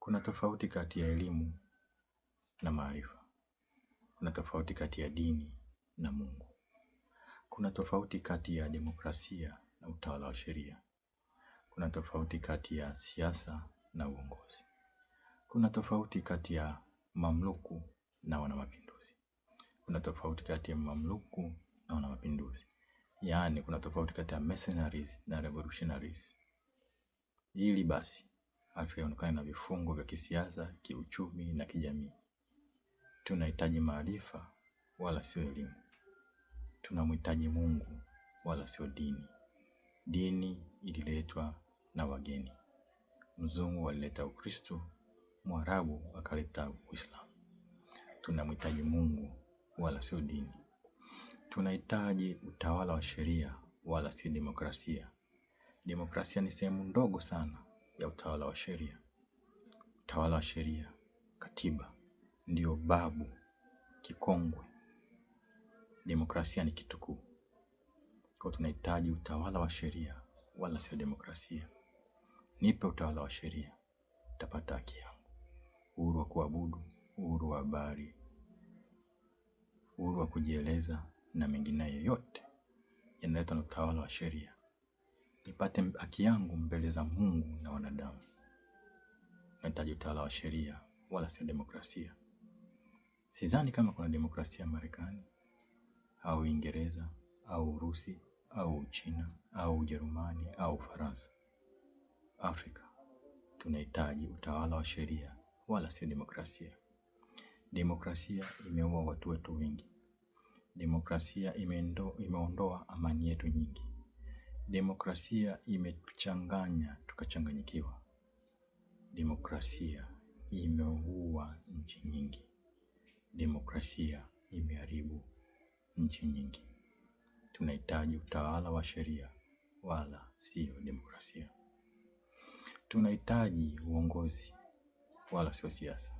Kuna tofauti kati ya elimu na maarifa. Kuna tofauti kati ya dini na Mungu. Kuna tofauti kati ya demokrasia na utawala wa sheria. Kuna tofauti kati ya siasa na uongozi. Kuna tofauti kati ya mamluku na wanamapinduzi. Kuna tofauti kati ya mamluku na wanamapinduzi. Yaani kuna tofauti kati ya mercenaries na revolutionaries. Ili basi Afrika ionekane na vifungo vya kisiasa, kiuchumi na kijamii. Tunahitaji maarifa wala sio elimu. Tunamhitaji Mungu wala sio dini. Dini ililetwa na wageni. Mzungu alileta Ukristo, Mwarabu akaleta Uislamu. Tunamhitaji Mungu wala sio dini. Tunahitaji utawala wa sheria wala si demokrasia. Demokrasia ni sehemu ndogo sana ya utawala wa sheria. Utawala wa sheria, katiba, ndio babu kikongwe. Demokrasia ni kitu kuu. Kwa tunahitaji utawala wa sheria wala sio demokrasia. Nipe utawala wa sheria, utapata haki yangu. Uhuru wa kuabudu, uhuru wa habari, uhuru wa kujieleza na mengineyo yote yanaletwa na utawala wa sheria. Nipate haki yangu mbele za Mungu na wanadamu. Nahitaji utawala wa sheria wala sio demokrasia. Sidhani kama kuna demokrasia Marekani au Uingereza au Urusi au Uchina au Ujerumani au Ufaransa. Afrika tunahitaji utawala wa sheria wala sio demokrasia. Demokrasia imeua watu wetu wengi. Demokrasia imeondoa amani yetu nyingi. Demokrasia imetuchanganya tukachanganyikiwa. Demokrasia imeua nchi nyingi. Demokrasia imeharibu nchi nyingi. Tunahitaji utawala wa sheria wala sio demokrasia. Tunahitaji uongozi wala sio siasa.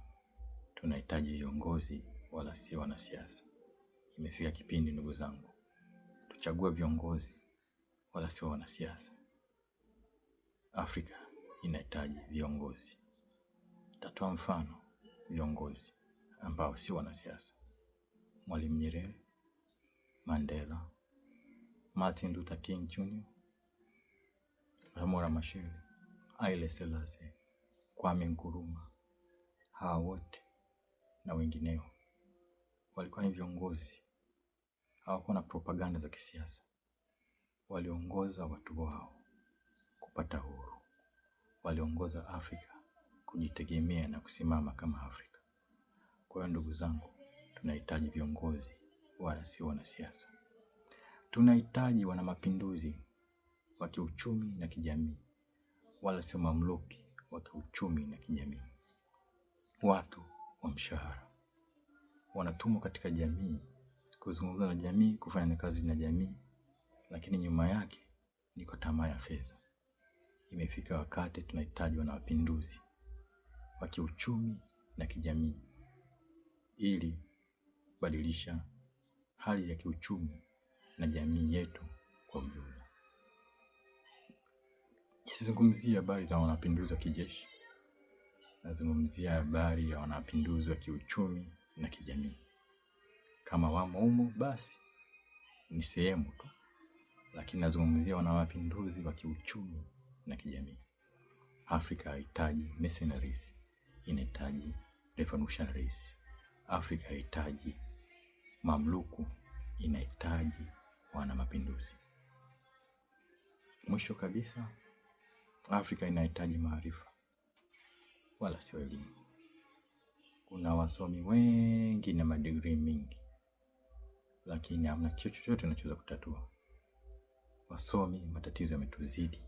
Tunahitaji viongozi wala sio wanasiasa. Imefika kipindi ndugu zangu, tuchague viongozi wala sio wanasiasa. Afrika inahitaji viongozi. Tatoa mfano viongozi ambao sio wanasiasa. Mwalimu Nyerere, Mandela, Martin Luther King Jr., Samora Machel, Haile Selassie, Kwame Nkrumah. Hawa wote na wengineo walikuwa ni viongozi. Hawakuwa na propaganda za kisiasa. Waliongoza watu wao kupata uhuru. Waliongoza Afrika kujitegemea na kusimama kama Afrika. Kwa hiyo ndugu zangu, tunahitaji viongozi wala si wanasiasa. Tunahitaji wanamapinduzi wa kiuchumi na kijamii wala sio mamluki wa kiuchumi na kijamii. Watu wa mshahara wanatumwa katika jamii kuzungumza na jamii, kufanya kazi na jamii, lakini nyuma yake ni kwa tamaa ya fedha. Imefika wakati tunahitaji wanamapinduzi wa kiuchumi na kijamii ili kubadilisha hali ya kiuchumi na jamii yetu kwa ujumla. Sizungumzia habari za wanamapinduzi wa kijeshi. Nazungumzia habari ya wanamapinduzi wa kiuchumi na kijamii. Kama wamo humo basi ni sehemu tu, lakini nazungumzia wanamapinduzi wa kiuchumi na kijamii. Afrika haihitaji mercenaries, inahitaji revolutionaries. Afrika haihitaji mamluku, inahitaji wanamapinduzi. Mwisho kabisa, Afrika inahitaji maarifa wala sio elimu. Kuna wasomi wengi na madigrii mingi, lakini hamna chochote tunachoweza kutatua. Wasomi matatizo yametuzidi.